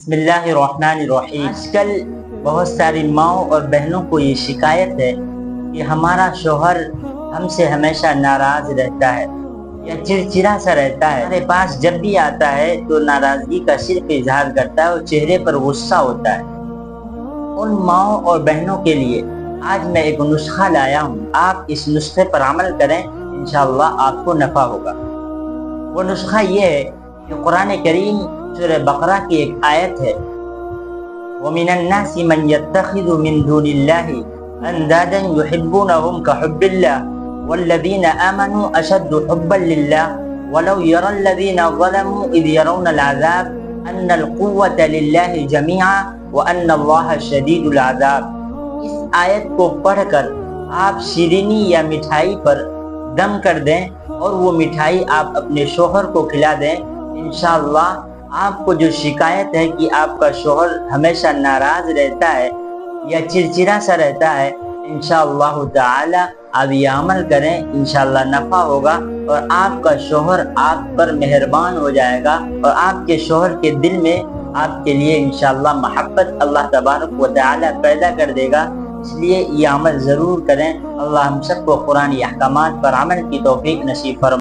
بسم اللہ الرحمن الرحیم۔ آج کل بہت ساری ماؤں اور بہنوں کو یہ شکایت ہے کہ ہمارا شوہر ہم سے ہمیشہ ناراض رہتا ہے یا چڑچڑا سا رہتا ہے۔ ہمارے پاس جب بھی آتا ہے تو ناراضگی کا صرف اظہار کرتا ہے اور چہرے پر غصہ ہوتا ہے۔ ان ماؤں اور بہنوں کے لیے آج میں ایک نسخہ لایا ہوں، آپ اس نسخے پر عمل کریں، انشاءاللہ آپ کو نفع ہوگا۔ وہ نسخہ یہ ہے کہ قرآن کریم سورہ بقرہ کی ایک آیت ہے، وَمِنَ النَّاسِ مَنْ يَتَّخِذُ مِنْ دُونِ اللَّهِ أَنْدَادًا يُحِبُّونَهُمْ كَحُبِّ اللَّهِ وَالَّذِينَ آمَنُوا أَشَدُّ حُبًّا لِلَّهِ وَلَوْ يَرَى الَّذِينَ ظَلَمُوا إِذْ يَرَوْنَ الْعَذَابَ أَنَّ الْقُوَّةَ لِلَّهِ جَمِيعًا وَأَنَّ اللَّهَ شَدِيدُ الْعَذَابِ۔ اس آیت کو پڑھ کر آپ شیرینی یا مٹھائی پر دم کر دیں اور وہ مٹھائی آپ اپنے شوہر کو کھلا دیں، انشاءاللہ آپ کو جو شکایت ہے کہ آپ کا شوہر ہمیشہ ناراض رہتا ہے یا چڑچڑا سا رہتا ہے، انشاءاللہ تعالی آپ یہ عمل کریں، انشاءاللہ نفع ہوگا اور آپ کا شوہر آپ پر مہربان ہو جائے گا اور آپ کے شوہر کے دل میں آپ کے لیے انشاءاللہ محبت اللہ تبارک و تعالی پیدا کر دے گا۔ اس لیے یہ عمل ضرور کریں۔ اللہ ہم سب کو قرآنی احکامات پر عمل کی توفیق نصیب فرمائے۔